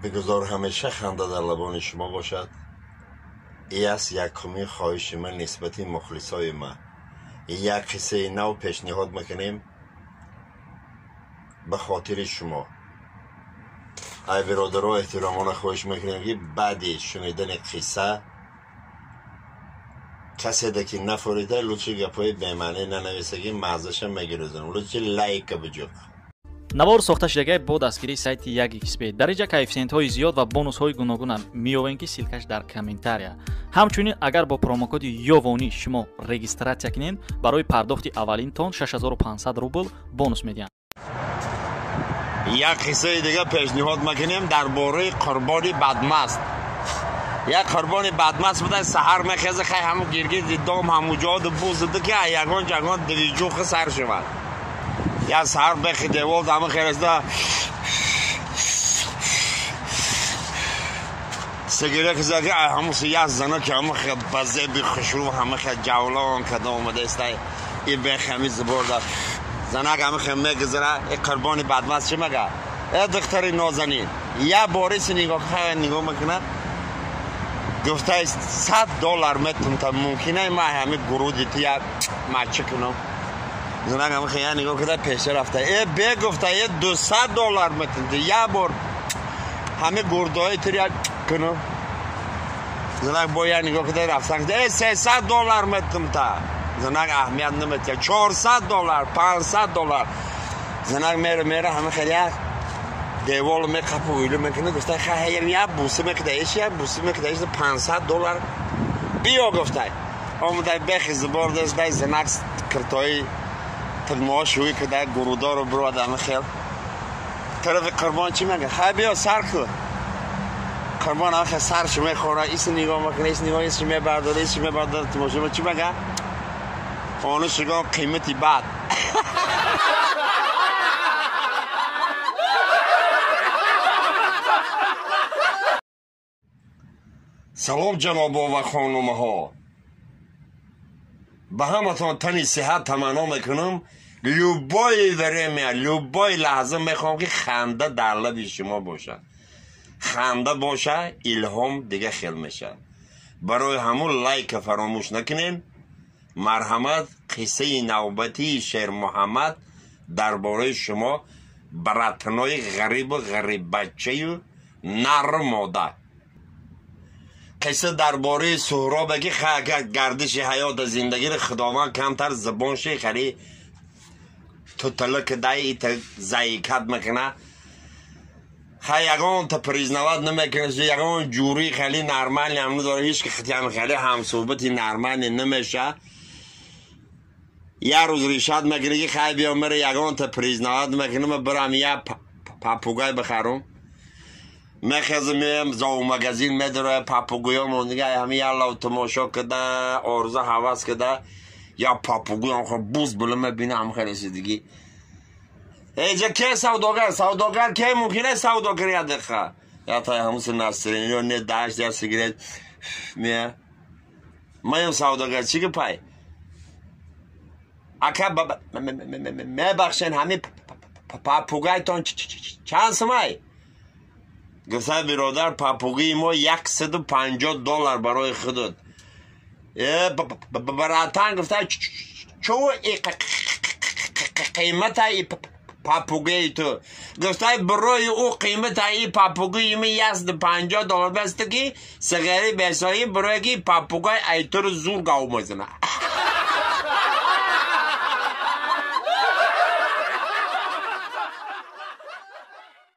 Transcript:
بگذار همیشه خنده در لبان شما باشد. ای است یکمی خواهش من نسبت مخلصای ما. یک قصه نو پیشنهاد میکنیم به خاطر شما. ای برادرها احترامانه خواهش میکنیم که بعد شنیدن قصه کسی ده که نفوریده لطفی گپای بیمعنی ننویسگی مغزشم میگیرزن لطفی لایک بجو. навор сохта шудагии бо дастгирии сайти 1xp дар инҷа коэффициентҳои зиёд ва бонусҳои гуногуна меёбем ки силкаш дар комментария. ҳамчунин агар бо промокоди ёвонӣ шумо регистратсия кунед барои пардохти аввалин тон 6500 рубл бонус медиҳанд. як қиссаи дига пешниҳод мекунем дар бораи қурбони бадмаст. як қурбони бадмаст буда саҳар мехезе хай ҳамун гиргизи дом ҳамун ҷоду бузиду ки ягон ҷагон дивиҷӯқи сар шувад. یا سهر بخی دیوال دامه خیرسته سگیره کزا که همون سیاه زنه که همه خیلی بزه بی خشرو همه خیلی جولان کده اومده استه ای بخی همی زبورده زنه که همه خیلی میگذره ای قربانی بدمست چه مگه ای دختری نازنین یا باریس نگاه میکنه گفته $100 میتون تا ممکنه ما همه گرودی تیا مچه کنم زنگ همه خیلی نگاه کده پیشه رفته ای به گفته ای $200 میتونده یا بار همه گردهای تریا کنو زنگ باید نگاه کده رفتن ای $300 میتونده زنگ اهمیت نمیتونه $400 $500 زنگ میره همه خیلی دیوال میقفه ویلو میکنه گفته خیلی یا بوسه میکده ایش یا بوسه میکده ایش $500 بیا گفته آمده بخیز برده زنگ کرتایی تلموها شوی که در گرودا رو برو آدم خیل طرف قربان چی میگه خیلی بیا سر کن قربان آخه سرش میخوره ایسی نگاه میکنه ایسی نگاه ایسی میبرداره ایسی میبرداره تماشا چی میگه آنو شگاه قیمتی بعد سلام جناب و خانوم ها به همتان تنی صحت تمنا میکنم لوبای ورمه لوبای لحظه میخوام که خنده در لب شما باشه خنده باشه الهام دیگه خیل میشه برای همون لایک فراموش نکنین مرحمت قصه نوبتی شیر محمد درباره شما براتنای غریب و غریب بچه و نر ماده قصه درباره سهراب که گردش حیات زندگی رو خداوند کمتر زبان شی خیلی تو تلک دایی تا زایکت میکنه خیلی یکان تا پریزنوات نمیکنه یکان جوری خیلی نرمالی همونو داره هیچ که خیلی همصحبتی نرمالی نمیشه یه روز ریشت میکنه که خیلی بیا میره یکان تا پریزنوات میکنه من برم یه پاپوگای بخرم میخوازم میم زاو مگزین میداره پاپوگویا مونگه همین یالا تماشا کده آرزه حواس کده یا پاپوگویا هم خود بوز بله میبینه هم خیلی سیدگی ایجا که سوداگر که ممکنه سوداگری دقیقه یا تا هموس نسترینی رو نه داشت یا سیگریت میه میم سوداگر چی که پای اکا میبخشن همین پاپوگای تان چند سمای گفته برادر پاپوگی ما $150 برای خودت براتن گفته چو قیمت ای پاپوگی تو گفته برای او قیمت ای پاپوگی می $150 بسته که سگری بسایی برای که پاپوگی ای تو رو زور گاو مزنه